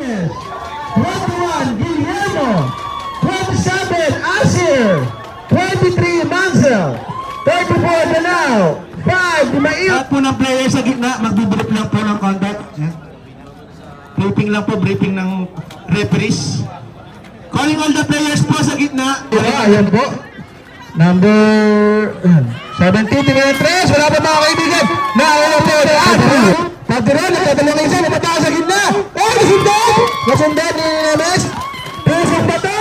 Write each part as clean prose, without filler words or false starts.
21, Guillermo. 27, Asir. 23, Manzel. 34, Danao. 5, Mail. Lahat po ng player sa gitna, magbibrief lang po ng conduct. Briefing lang po, briefing ng referees. Calling all the players po sa gitna. Ayan po. Number 17, Tingnan 3. Wala pa mga kaibigan. Nauna po. Pagdiron, nagdadalawang isa. Namataas sa gitna. Oh, nasundan! Nasundan ni Nemes. Pusong bato!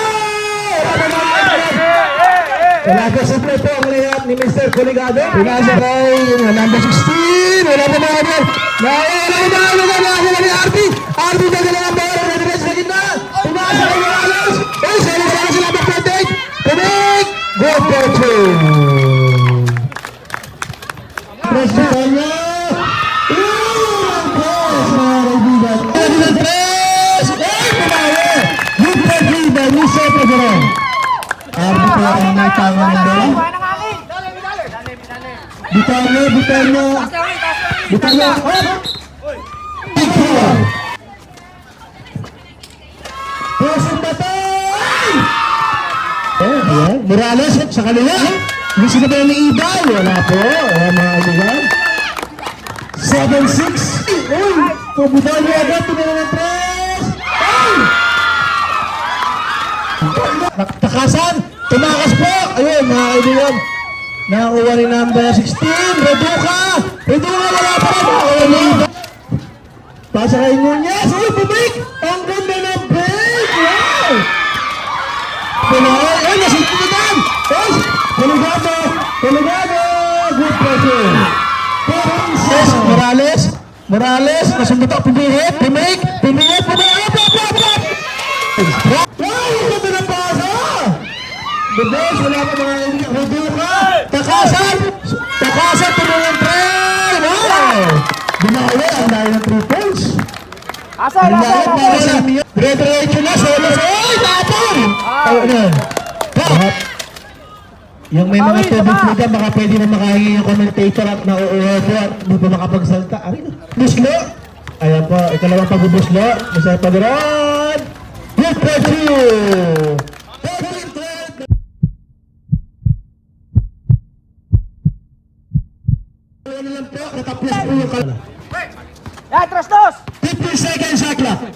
Wala pa sa play po ang layup ni Mr. Coligado. Pinasa kay number 16. Wala pa mga kaibigan. Nauna ni Arby. Arby nagdalawang bola. Nemes sa gitna. Pinasa kay Morales. Oh, sala sila mag-protect. Connect! Go for two! Press the kanya! Press, mga kaibigan! Press! Ay, pumaya! Good for three by Mr. Pedro. Arby po ang nagtama ng bola. Bitanyo! Bitanyo! Big four! Press ang batay! Ayan, Morales sa kanila. Hindi sila ba yung ibay? Wala po. Ayan mga kaibigan. 7-6. Uy! Pubutan niyo agad. Tumira ng press. Ay! Takasan. Tumakas po. Ayun mga kaibigan. Nakakuha ni number 16. Reduca. Wala pa rin. Pasa kay Nunez. Uy, bumik. Ang ganda ng break. Wow! Ay, nasintigan! Ay, Coligado! Good pressure! Morales, nasumbuta, pumihit, pumihit! Ay, ito na pasa! The best, wala pa mga Reduca! Takasan, tumulong try! Wow! Binawi, ang dahil ng 3 points! Asal! Dire-diretso na, solo! Ay, tapon! Yung may mga tubig po dyan, baka pwede na makahingi yung commentator at nauuho po at hindi pa makapagsalta. Buslo! Ayan po, ikalawang pag-buslo. Mr. Padron! Good for you! Ano lang po, natapos po yung kalala. Yan, Trastos! 15 seconds sa clock.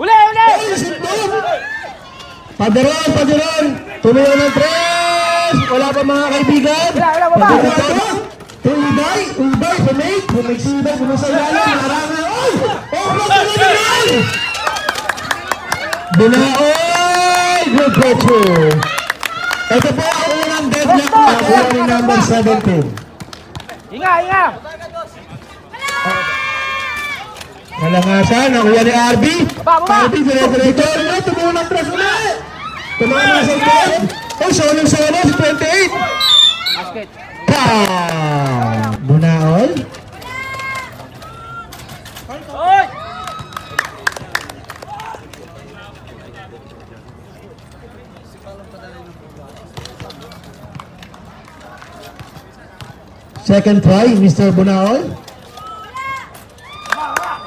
Uli! Padron! Tumuha ng tres! Wala pa mga kaibigan! Wala pa! Ubay! Bumake si Ubay! Bumasayalan! Maranga! Oy! Binaoy! Good picture! Ito po ang unang deadlock na kuha ni number 17. Inga! Nalangasan, nakuha ni Arby. Baba! Arby, dire-diretso. Tumuha ng tres ulit! Tumahan na sa ito. Oh, solo si 28. Basket. Bunaol. Oy! Second try, Mr. Bunaol.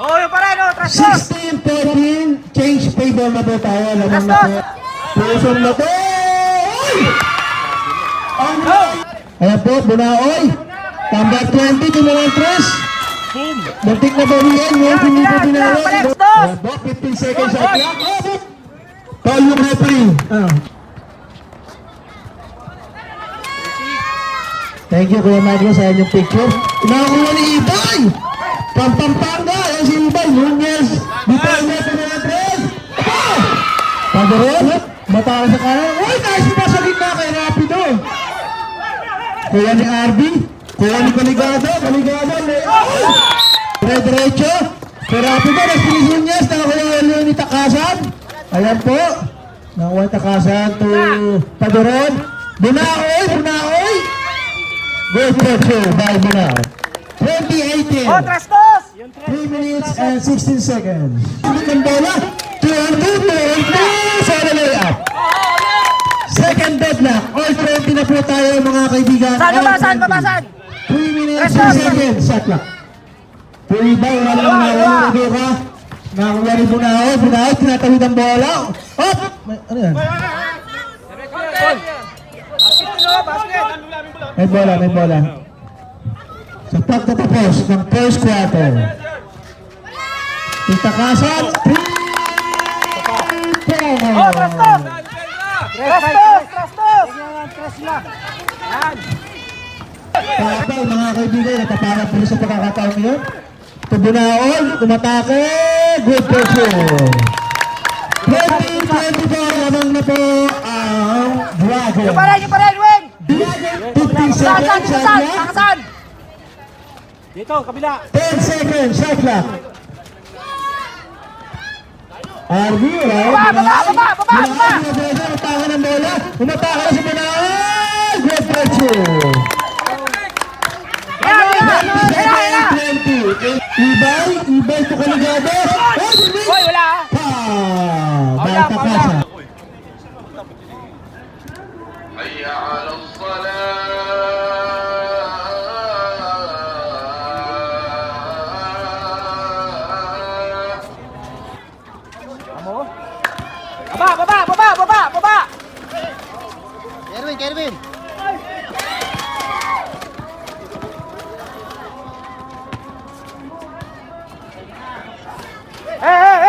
Oh, yung pa rin, oh, Trastos! 16-14, change favor na po tayo. Lamang na po. Pusong na po. Ayan po, Bunaoy. Number 20, Tumulang Tres. Muntik na bawian, ngayon hindi po binawan. Ayan po, 15 seconds sa clock. Paul yung referee. Thank you, Kuya Magno, sa inyong picture. Nakakuha ni Ibay. Pampanga, yan si Ibay. Nunez. Dito ang Tumulang Tres. Padron. Mataas sa kanan. Uy, nice pa sa gitna kay Rapido. Kuha ni Arby. Kuha ni Coligado. Dire-diretso. Kay Rapido. Nagpilis Nunez. Nakakuha ni Takasan. Ayan po. Nakakuha ni Takasan to Padron. Bunaoy. Good picture by Bunaoy. 2018. Oh, Trastos! 3 minutes and 16 seconds. Ang bola. 2-2. Sana layup. Second deadlock. All 20 na po tayo mga kaibigan. Saan babasan? 3 minutes and 2 seconds. Shot clock. Puri ba? Wala lang na. Wala na ka. Nakakuha ni Bunaod. Bunaod, tinatawid ang bola. Hop! Ano yan? May bola, may bola. Sa pagtatapos ng first quarter. Titakasan. Oh, Trastos! Trastos! Trastos! Pabay, mga kaibigan, nataparang po sa pagkakataon ngayon. Tubunaon, umatake, good pressure. 20-24, lamang na po ang Dragon. Yung pa rin, Wing! 15 seconds, shot clock. Nakasan! Dito, kabila. 10 seconds, shot clock. RV, right? Baba! Umatake ng bola. Umatake na si Bunaon. Good pressure. Ibay to Kaligado. Hoy, wala! Wala. حي على الصلاة Baba! Kerwin! Hey!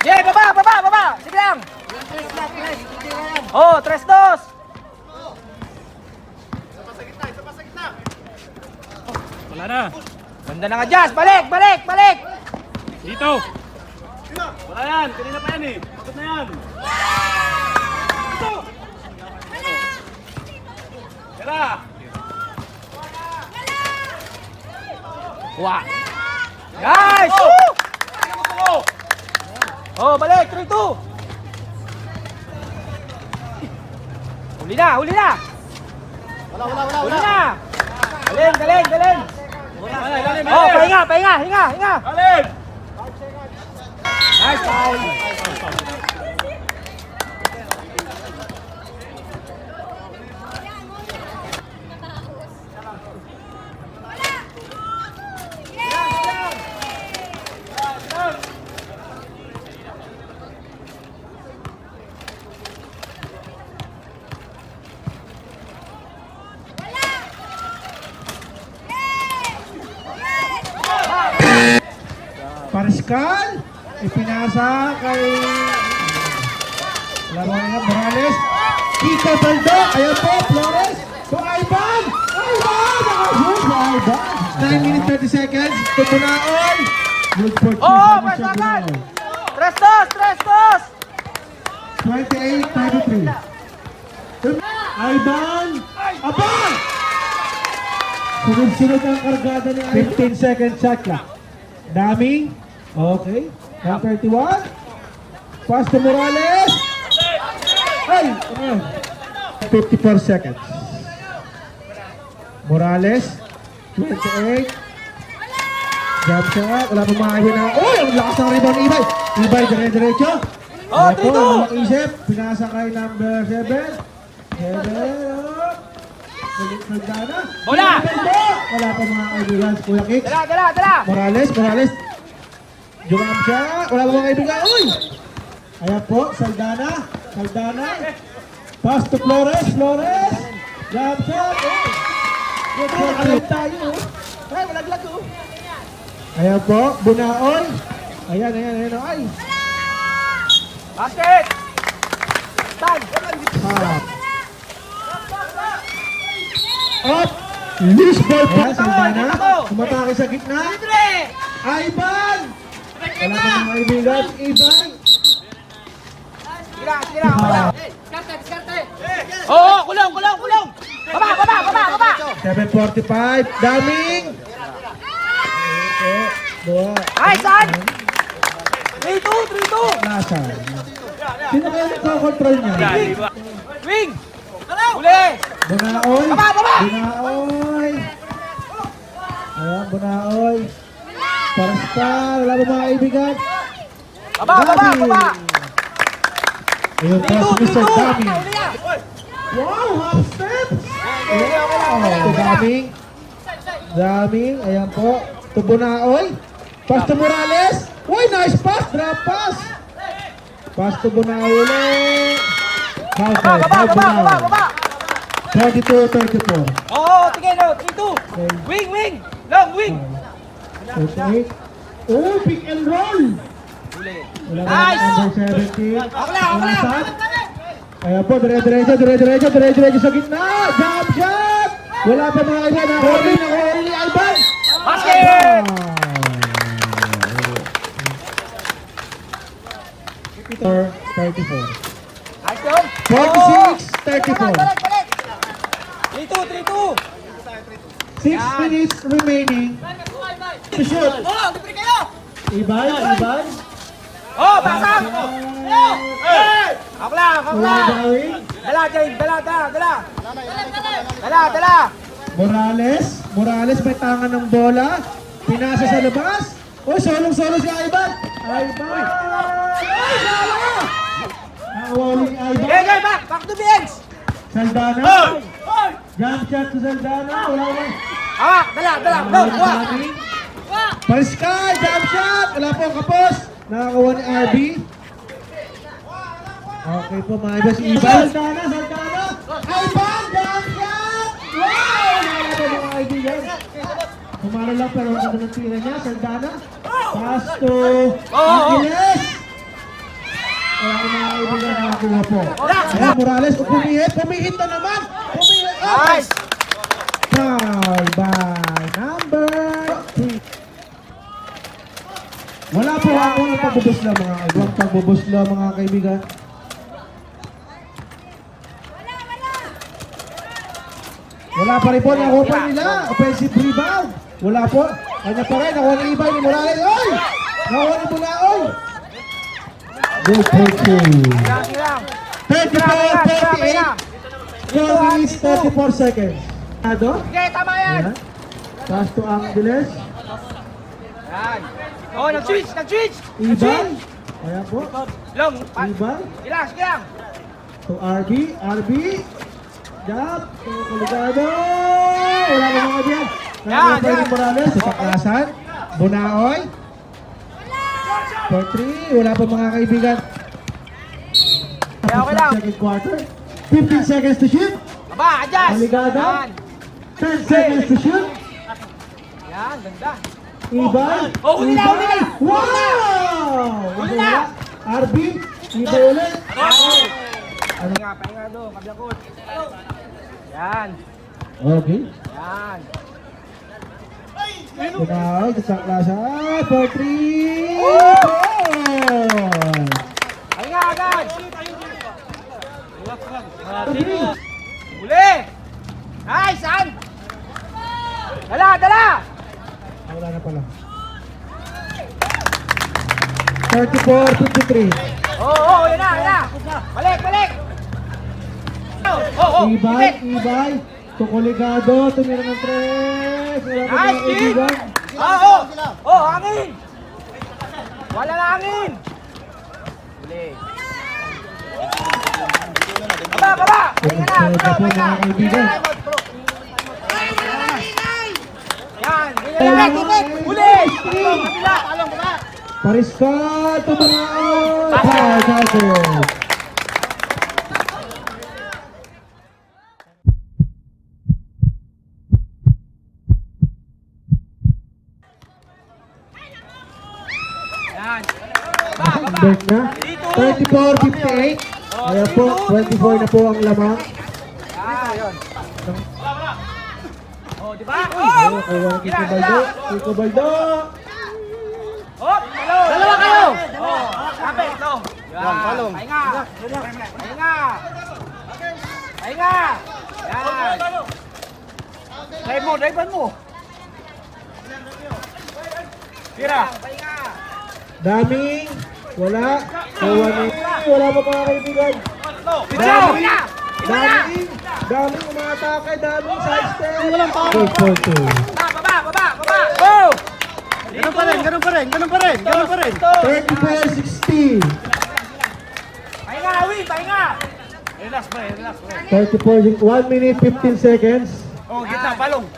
Yeah, baba! Sige lang! Oh, Trastos! Wala na. Ganda na nga, Jazz! Balik! Dito. Wala yan. Kanina pa yan eh. Pagod na yan. Dito. Tira. Wow! Guys! Oh, balik! 3-2! Huli na! Huli na! Galing! Oh, pahinga! Alin. Nice foul! Pariscal, ipinasa kay laruan nga Morales. Kiko Baldo, ayan po, Flores. So Ivan! Nakashoot si Ivan. 9 minutes 30 seconds. Tubunaon. Good for two. Oh, masakan! Trastos! 28-33. Ivan! Abang! Sunod-sunod ang kargada ni Ivan. 15 seconds shot clock. Daming. Okay. 131. Pass to Morales. Ay! 54 seconds. Morales. 28. Jump shot. Wala pa makahina na. Oh! Ang lakas ng rebound ni Ibay. Ibay, dire-diretso. Oh, Ito, dito. walang isip. Pinasa kay number 7. 7. Saldana. Bola! Wala pa mga kaibigan. Kuya Kicks. Dala! Morales. Jump shot. Wala pa mga kaibigan. Uy! Ayan po, Saldana. Pass to Flores. Jump shot. Good for alam tayo. Ay, malaglag oh! Ayan po, Bunaon. Ayan. Ay. Basket! Stand! Up. Loose ball po. Ayan, Saldana. dito. Umatake sa gitna. Ivan. Wala pa mga kaibigan. Ivan. Sige lang, wala. Oo, kulong! Baba! 7:45. Daming. Okay. Dua. Ay, saan? 3-2! Nasa. Sino kaya nagko-control niya? Wing! Huli! Bunaoy. Baba! Bunaoy. Ayan, Bunaoy. Pariscal. Wala ba mga kaibigan? Baba! Ayun po si Mr. Dami. Huli na! Wow, half step. Daming. Ayan po. To Bunaoy. Pass to Morales. Uy, nice pass. Drop pass. Pass to Bunaw ulit. Foul Baba, call. baba, Foul baba, Bunaw. baba, baba. 32-34. Oo, tigil, no. 3-2. Wing, wing. Long, wing. 38. Oh, pick and roll. Huli. Wala ba Nice. number 17? Okay lang, okay lang. Alasan. Ayan po, dire-diretso sa gitna. Jump shot. Wala pa mga iba. Nahuli ni Alban. Basket. 34. Nice yun. 46-34. Balik. 3-2. 6 minutes remaining. To shoot. Oh, libre kayo. Iban. Oh, basag. Ako lang. Bawing. Dala, Jane. Dala. Morales may tangan ng bola. Pinasa sa labas. Oh, solong-solo si Ivan. Ay, sala! Nakawali ni Ivan. Okay, back to the ends. Saldana. Jump shot sa Saldana. Wala naman. Hawak, dala. Go, kuha. Pariskal, jump shot. Wala po ang kapos. Nakakawa ni RB. Okay po mga iba si Ivan. Saldana. Ivan, jump shot. Wow! Nakakawa po mga kaibigan. Kumara lang pero ang ganda ng tira niya. Saldana. Pass to Angeles. Wala ko mga kaibigan nakakuha po. Ayan, Morales. Pumihit na naman. Nice. Foul by number 3. Wala po ang unang pagbubusla mga kaibigan. Pagbubusla mga kaibigan. Wala pa rin po. Nakuha pa nila. Offensive rebound. Wala po. Kanya pa rin. Nakuha ni Ibay ni Morales. Oy! Nakuha ni Bunaoy. Good for 2. Lang. 34-38. 4 minutes, 34 seconds. Ado? Okay, tama yan. Ayan. Pass to Angeles. Yan. Oh, nag-switch. Iban. Ayan po. Long. Iban. Sige lang. To RB. Jump. To Coligado. Wala pa mga diyan. Nakakapay Yan. ni Morales sa taklasan. Bunaoy. For 3. Wala pa mga kaibigan. Okay lang. Second quarter. 15 seconds to shoot. Aba, adjust. Coligado. Yan. 10 seconds to shoot. Yan, ganda. Iban. Oh, huli na. Wow! Huli na. RB. Iba ulit. Pahinga doon, kabilang coach. Yan. Okay. Yan. Bunaw, sa klasa. For 3. Pahinga agad. Three. Huli. Nice, An. Dala. Wala na pala. 34-53. Oh, yan na. Balik. Oh, Ibay. Tukoligado. Tumira ng 3. Wala pa Nice, mga Steve. kaibigan. Oh, hangin. Wala na hangin. Huli. Baba. Pahinga na, Pwede po mga kaibigan. Yan, ganyan lang. Huli. Kabila. Pariskal. Tumangaon. Foul. Yan. Break na. 34-58. Ayan po, 24 na po ang lamang. Yun. Oh, di ba? Ayan, kawan Kiko Baldo. Hop, dalawa kayo. Oh, kapit, ito. Yan, palong. Pahinga. Yan. Drive mo. Tira. Pahinga. Daming. Wala. Wala pa mga kaibigan. Daming umatake. Daming side step. Walang pa. Baba. Go! Ganun pa rin. 34-16. Pahinga, Wing, pahinga. Relax, pre. 34, 1 minute 15 seconds. Oh, gitna, palong.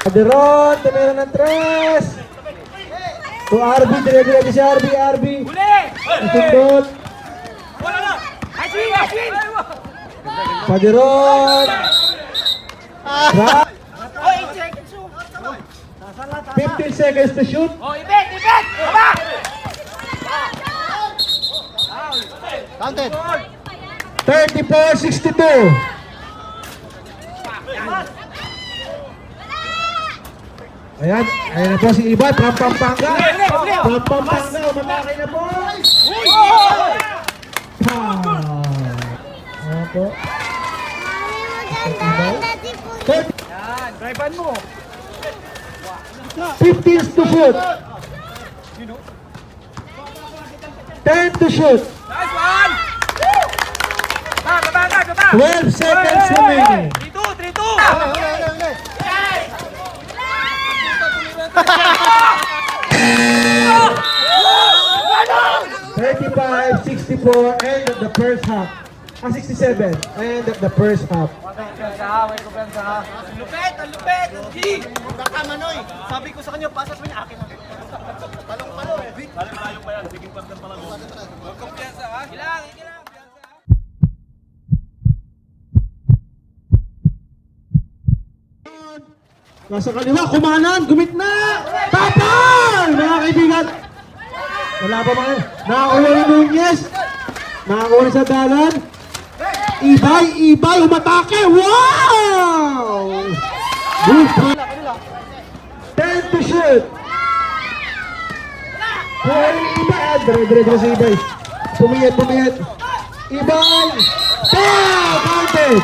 Aderon, tumira ng 3. To RB, dire-dire si RB. Huli! Natundot. Wala na! Asin! Asin! Paderon. Ra- Oh, 8 seconds. 15 seconds to shoot. Oh, ibet! Ibet! Baba! Counted. 34-62. Ayan na po si Iba from Pampanga. From Pampanga, umatake na po. Ayan po. Yan, drive-an mo. 15 to shoot. 10 to shoot. Nice one! Baba! 12 seconds remaining. 3-2! 35-64, end of the first half. 67, end of the first half. Lupet! Ang lupet! Baka Manoy! Sabi ko sa kanya, pasas mo niya akin. Palong-palong. Malayo pa yan. Sige, pagdan pa lang. Huwag kumpiyansa ha? Ilang. Nasa kaliwa, kumanan, gumitna! Tapal! Mga kaibigan! Wala pa mga nakakuha ni Nunez. Nakakuha ni sa dalan. Ibay, umatake! Wow! Good play. 10 to shoot. Kuha ni Ibay. Dire-dire si Ibay. Pumiyat. Ibay! Counted!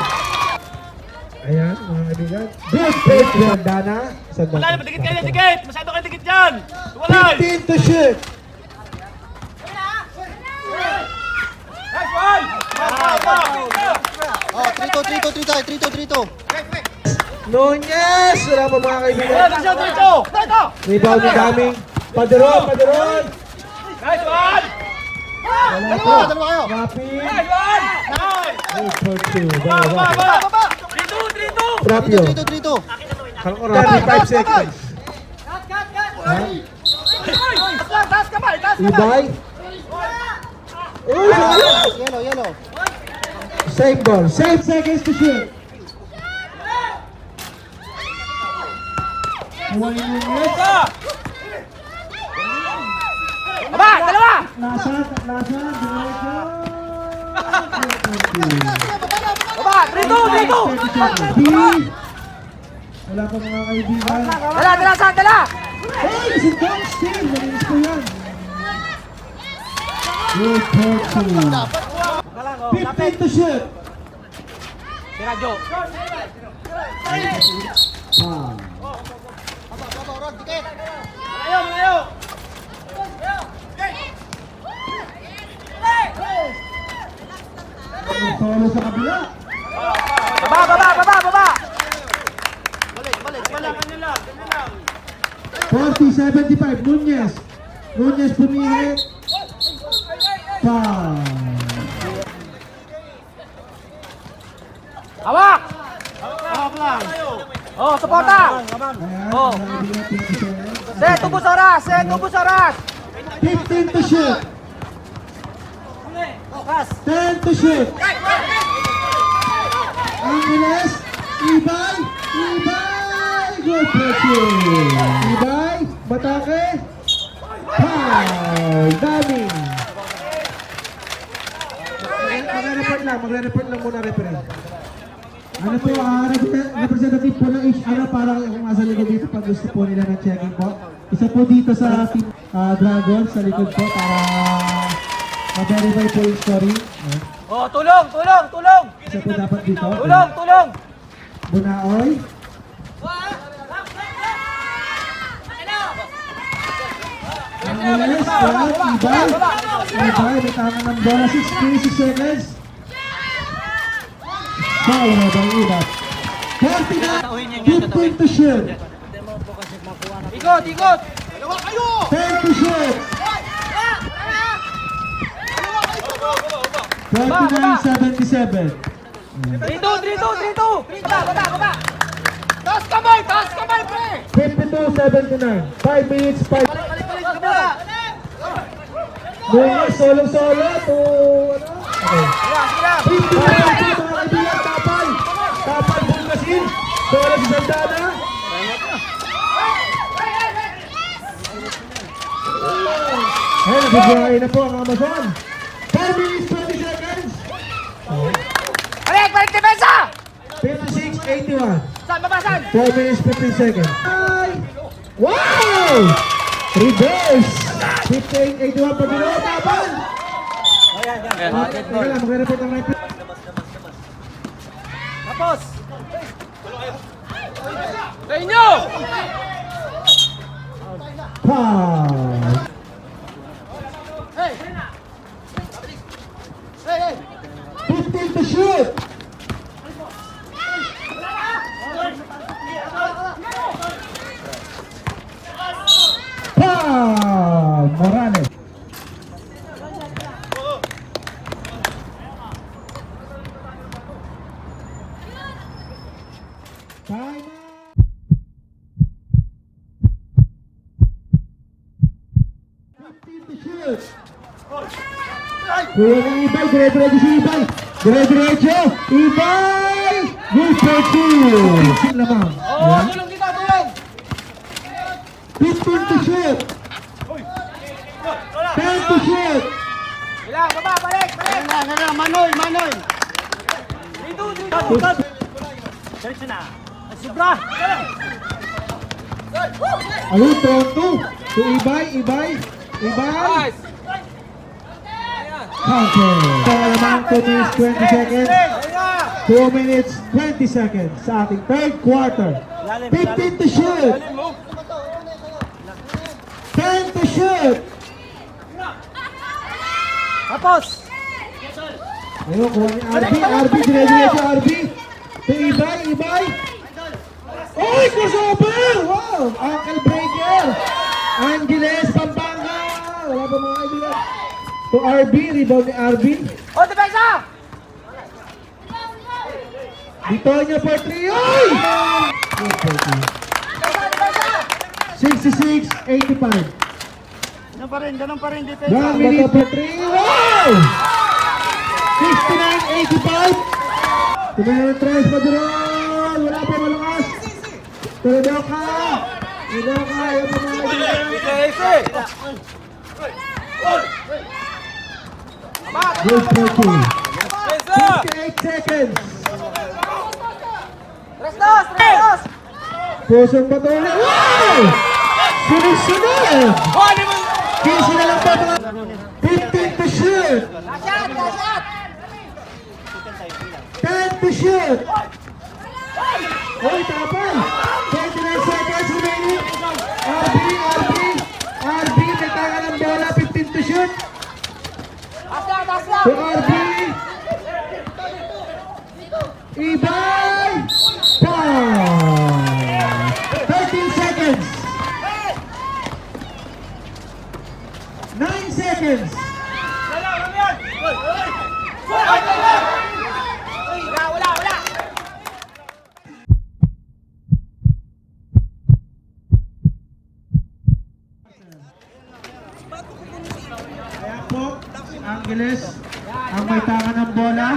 Ayan, mga kaibigan. Good play from Dana. Wala na, dikit kayo, dikit! Masyado kayo dikit dyan! Walay! 15 to shoot. Nice one! Oh, 3-2 tayo. 3-2. Nunez! Wala pa mga kaibigan. Dito! Rebound ni Daming. Paderon! Nice one! Wala pa. Dalawa kayo. Rapi. Nice one! Nice! Good for two. Baba! 3-2! Rapio. 3-2. 35 seconds. Taas ka ba? Ibay. Uy! Yellow. Same ball. 7 seconds to shoot. Kuha ni Nunez. Baba! Dalawa! Nasa. Diretso. Baba! 3-2! Wala pa mga kaibigan. Dala! Hey, si Tom Steele. Malinis ko yan. Good for two. 15 to shoot. Radyo. Foul. Malayo! Solo sa kabila. Baba! 40-75. Nunez pumili. Foul. Hawak! Oh, suporta! Ayan, Oh. mga kaibigan, 27. Set, ubus oras! 15 to shoot. 10 to shoot. Angeles. Ibay. Good for two. Ibay. Batake. Foul. Daming. Magre-report lang muna referee. Ano po, representative po ng each, parang kung nasa likod dito pag gusto po nila ng checking po. Isa po dito sa team Dragon sa likod po para ma-verify po yung story. Oh, tulong! Isa po dapat dito. Tulong! Bunaoy. Angeles, Ibay, may tama ng bola, 6 seconds. Foul na bang Ibat. 49, 15 to shoot. Ikot! 10 to shoot. 29-77. 3-2! Baba! Taas kamay, pre! 52-79. 5 minutes, 5. Balik, kabila! Nunez, solo-solo to... Okay. Sige lang! 50 mga kaibigan, tapay! Tapay, Bulgasin! Solo si Santana! Ay, nagbibiyahe na po ang Amazon! 5 minutes, 20 seconds! Balik depensa! 56-81. Saan, babasan? 4 minutes, 15 seconds. Ay! Wow! Reverse! 58-81 pag ginawa, tapay! Teka lang, mag-report ang right. Tapos! Sa inyo! Foul! Hey! 15 to shoot! Foul! Morales. Time out! 15 to shoot! Kuya ng Ibay, dire-diretso si Ibay! Dire-diretso! Ibay! Good for two! 15 lamang. Oo, tulong kita, tulong! 15 to shoot! 10 to shoot! Ilang, baba, balik! Manoy! Dito! Diretso na! Sobra! Ayun, Toronto! To Ibay! Nice! Counter! Lamang 2 minutes 20 seconds. 2 minutes 20 seconds sa ating third quarter. 15 to shoot! 10 to shoot! Tapos! Ayun, kuha ni RB, dire-diretso RB. To Ibay! Oy, crossover! Wow! Ankle breaker! Angeles, Pampanga! Wala pa mga kaibigan. To RB, rebound ni RB. O, depensa! Dito niya for 3. Oy! 66-85. Ganun pa rin, depensa. 1 minute for 3. Wow! 69-85. Tumaya ng tres, Maduron. Wala pa malakas. Tulodoka. Ayaw pa mga kaibigan. Good for 2. 58 seconds. Tres! Pusong patuloy. Wow! Sunod-sunod! 15 na lang po mga 15 to shoot! 10 to shoot! Oy, tapang! 29 seconds remaining! RB! May tanga ng bola, 15 to shoot! To RB! Ibay! Foul! 13 seconds! 9 seconds! Wala! Kaya po, Angeles, ang may tanga ng bola.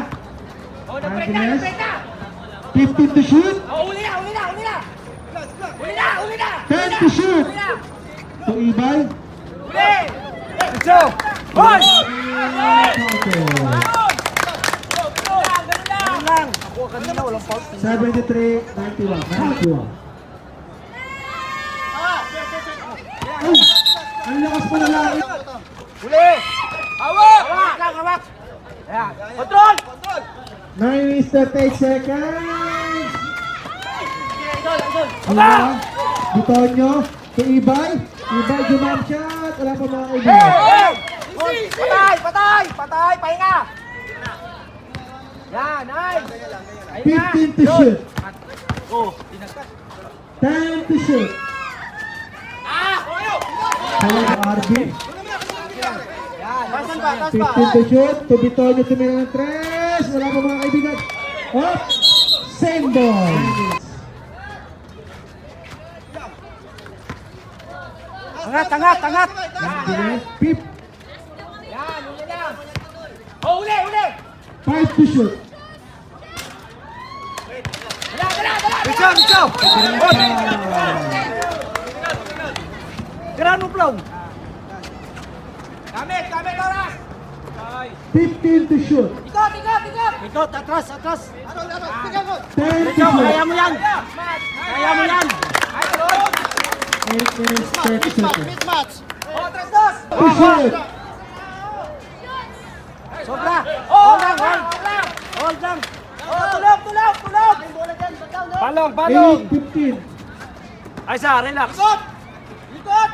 Angeles, 15 to shoot, Uli na! 10 to shoot. To Ibay, Let's Hoy! lang! Ako kanina walang fault. 73-91. Ay! Ang lakas pa na lang. Huli! Hawak! Ayan. Control! 9 minutes 38 seconds. Baba! Bitonyo, to Ibay. Ibay, jump shot. Wala pa mga kaibigan. Patay! Pahinga! Yan, nice! Pahinga! 15 to shoot. Oh, 10 to shoot. Hello, RB. yan. Taas pa. 15 to shoot. To Bitonyo, tumira ng tres. Wala pa mga kaibigan. Oh, same ball. Angat, angat, angat. Angeles, Pip. Yan, uli lang. Oh, uli, uli. 5 to shoot. Bicho, bicho. Tirahan mo, Plong. Gamit, gamit, oras. 15 to shoot. Ikot, ikot, ikot. Ikot, atras, atras. 10 to Bicho, shoot. kaya mo yan. Kaya mo yan. 8 minutes, 30 seconds. Mismatch. Oh, tres, dos. To shoot. Sobra. Oh, Hold lang, hold. lang. Hold lang. Oh, tulog, tulog, tulog. Palong, palong. 8-15. Ay, sa, relax. Ikot. Ikot.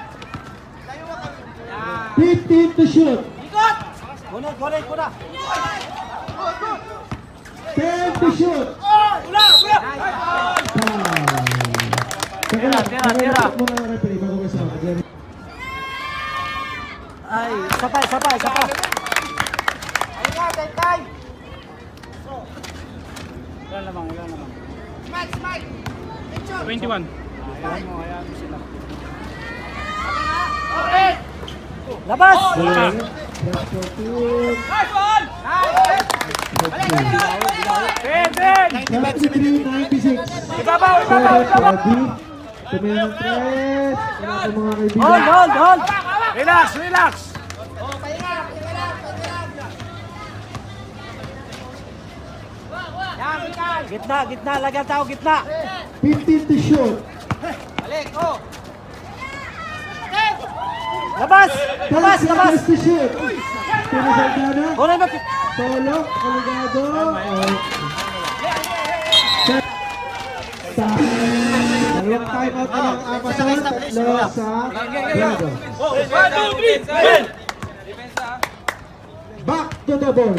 15 to shoot. Ikot. Kunit, kunit, kunit. 10 to shoot. Ula, ula. Teka lang, Tira, tira. pakilapit muna ang referee bago ka sa akin. Ay, sapay, sapay, sapay. Ayun nga, tay. Ilan lamang, ilan lamang. Smile, smile. Picture. 21. Hayaan mo sila. Okay. Labas. Balik. That's for two. Nice one. Nice. Balik, balik, balik, balik. Ben, Ben. 93-96. Ibabaw, ibabaw, ibabaw. Tumingin ng press. Wala ko mga kaibigan. Hold, hold, hold. Relax, relax. Oh, pahinga, pahinga lang, pahinga lang. Yan, bigay. Gitna, gitna. Lagyan tao, gitna. 15 to shoot. Balik, oh. Labas. 10 Labas, labas. seconds to shoot. Pinasalgada. Kunit mo. Solo. Kaligado. Stop. Dalawang time out na lang Amazon. Tatlo sa Bravo. Oh, 1, 2, 3. Back to the ball.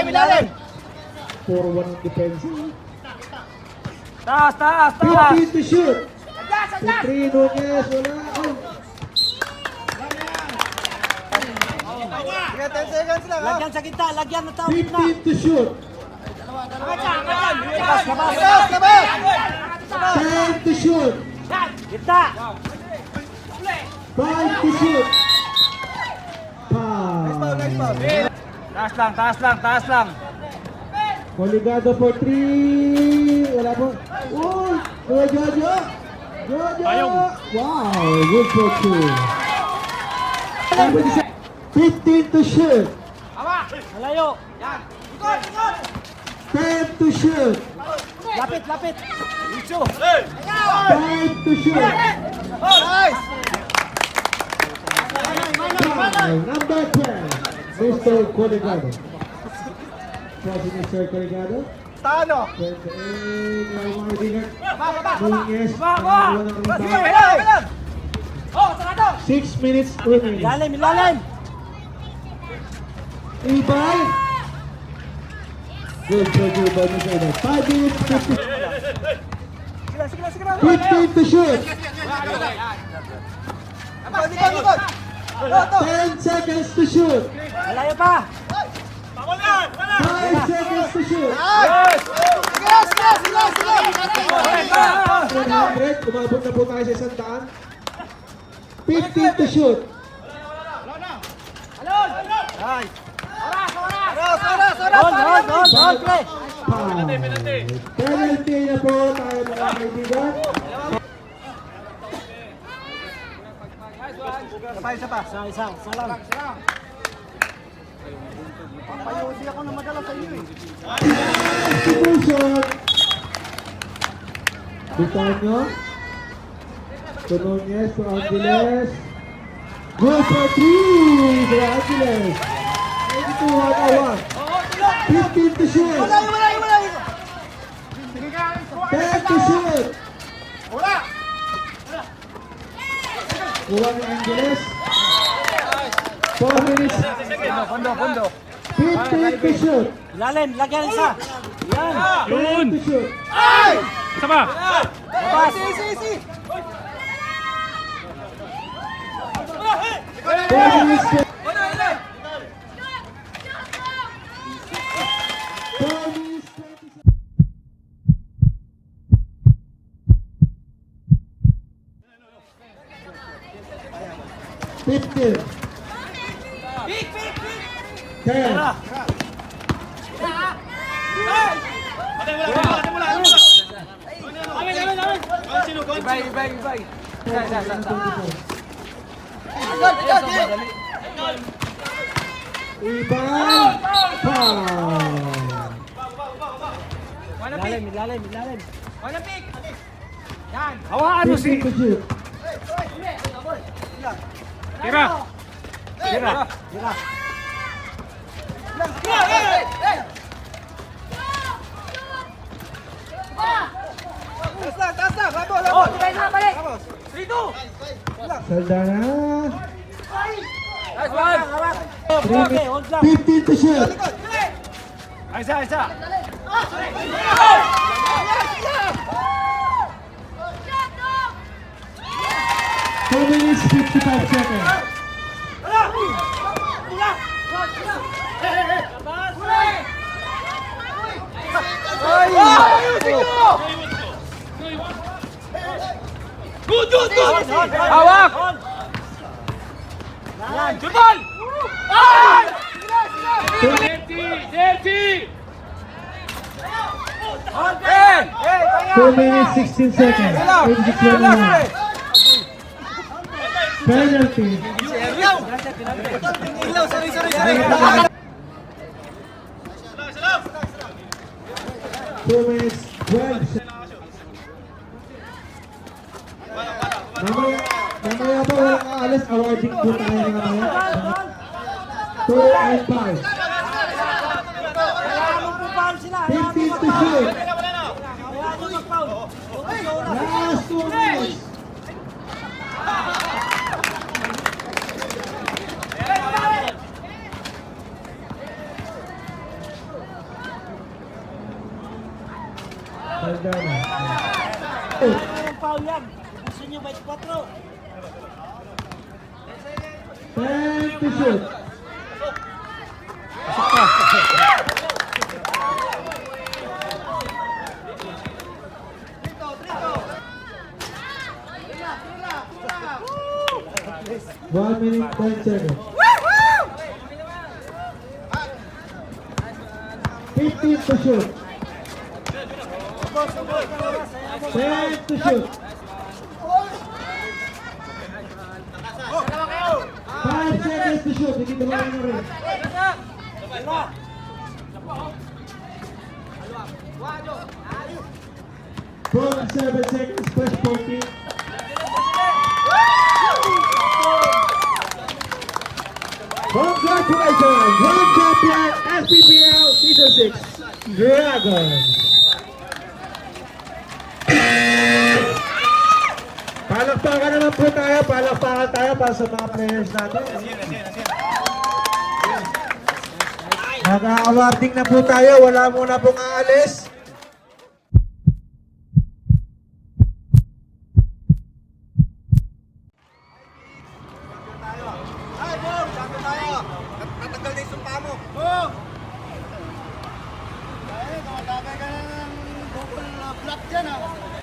Milalim. 4-1 ang defense. Taas, taas, taas. 15 to shoot. Adjust, adjust. 3 Nunez. Wala. Oh. Lagyan sa gitna, lagyan ng tao, gitna. 15 to shoot. Labas, labas. Labas! 10 to shoot. Gitna. 5 to shoot. Foul. Taas lang, taas lang, taas lang. Coligado for 3. Wala po. Uy! Jojo! Jojo! Ayong. Wow! Good for 2. 15 to shoot. Malayo. Ikot, ikot. 10 to shoot. Lapit, lapit. Icho. 5 to shoot. Nice! Foul. Number 12. Mr. Coligado. Crossing Mr. Coligado. Tano! 28. Mga kaibigan. Nunez. Baba! Wala ng rebound. Milalim. Oh, sarado. 6 minutes remaining. Ilalim, ilalim. Ibay. Good for you, by Mr. Ibay. 5 minutes, 15 to shoot. 10 seconds to shoot. Malayo pa. 5 seconds to shoot. Yes, yes, yes, yes! 100. Umabot na po tayo sa 100. 15 to shoot. Ay. Oras, oras. Oras, oras! Hold, hold, hold, hold, play. Foul. Penalty na po tayo mga kaibigan. Isa, isa, isa lang. Papayusin ako na madala sa iyo eh. Substitution. Bitonio. To Nunez, to Angeles. Good for 3 for Angeles. 82-101. 15 to shoot. 10 to shoot. Kuha ni Angeles. 4 minutes. Pondo, pondo. 15 to shoot. Ilalim, lagyan isa. Yan. 10 to shoot. Isa pa. Labas. 4 minutes. 15. 10. Iban. Foul. Hawakan mo 15 to shoot. Tira. Taas lang. Labo. Saldana. Nice one. 15 to shoot. Isa. 2 minutes, 55 seconds. Hawak. Judol. Delty. 2 minutes, 16 seconds. 21. Penalty. Sorry. 2 minutes, 12 seconds. Mamaya po walang aalis, awarding po tayo ng mamaya. 2 and 5. 15 to shoot. Last 2 minutes. Saldana. 10 to shoot. One minute, 10 seconds. 15 to shoot. 10 to shoot. 5 seconds to shoot. Hindi ba na rin? 7 seconds, first 14. Congratulations! World Champion SPPL Season 6 Dragons! Palakpakan naman po tayo, palakpakan tayo para sa mga players natin. Nag-awarding na po tayo, wala muna pong aalis. Natanggal na yung sumpa mo. Ay, tumatagay ka na ng double block dyan, ha?